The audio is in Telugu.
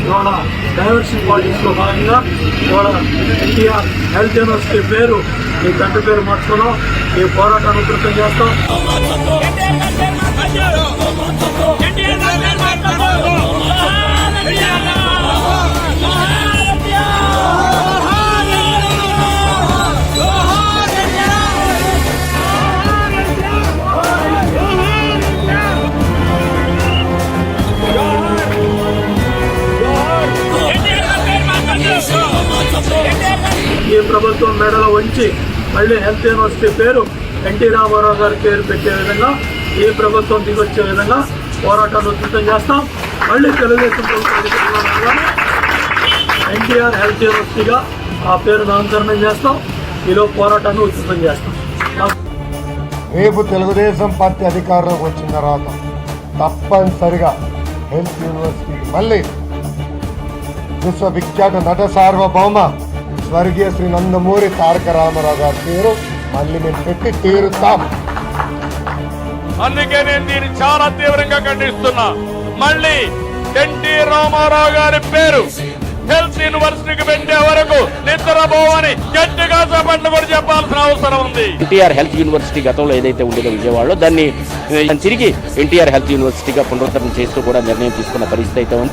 ఇవాళ డైవర్సిటీ పాలిటిక్స్లో భాగంగా ఇవాళ ఎన్టీఆర్ హెల్త్ యూనివర్సిటీ పేరు ఈ తండ్రి పేరు మార్చుకున్నాం. ఈ పోరాటాన్ని ఉధృతం చేస్తాం. ఈ ప్రభుత్వం మెడలో ఉంచి మళ్ళీ హెల్త్ యూనివర్సిటీ పేరు ఎన్టీ రామారావు గారి పేరు పెట్టే విధంగా ఈ ప్రభుత్వం దిగొచ్చే విధంగా పోరాటాలు ఉధృతం చేస్తాం. మళ్ళీ తెలుగుదేశం ప్రభుత్వం ఎన్టీఆర్ హెల్త్ యూనివర్సిటీగా ఆ పేరు నామకరణం చేస్తాం. ఈలో పోరాటాన్ని ఉధృతం చేస్తాం. రేపు తెలుగుదేశం పార్టీ అధికారంలోకి వచ్చిన తర్వాత తప్పనిసరిగా హెల్త్ యూనివర్సిటీ మళ్ళీ విశ్వవిఖ్యాత నట సార్వభౌమ స్వర్గీయ శ్రీ నందమూరి తారక రామారావు గారి పేరు మళ్ళీ మేము పెట్టి తీరుతాం. అందుకే నేను దీన్ని చాలా తీవ్రంగా ఖండిస్తున్నా. మళ్ళీ ఎన్టీ రామారావు గారి పేరు హెల్త్ యూనివర్సిటీకి పెట్టే వరకు నిద్రపోవని గట్టిగా చెప్పండి కూడా చెప్పాల్సిన అవసరం ఉంది. ఎన్టీఆర్ హెల్త్ యూనివర్సిటీ గతంలో ఏదైతే ఉండేదో విజయవాడలో దాన్ని తిరిగి ఎన్టీఆర్ హెల్త్ యూనివర్సిటీగా పునరుద్ధరణ చేస్తూ కూడా నిర్ణయం తీసుకున్న పరిస్థితి అయితే ఉంది.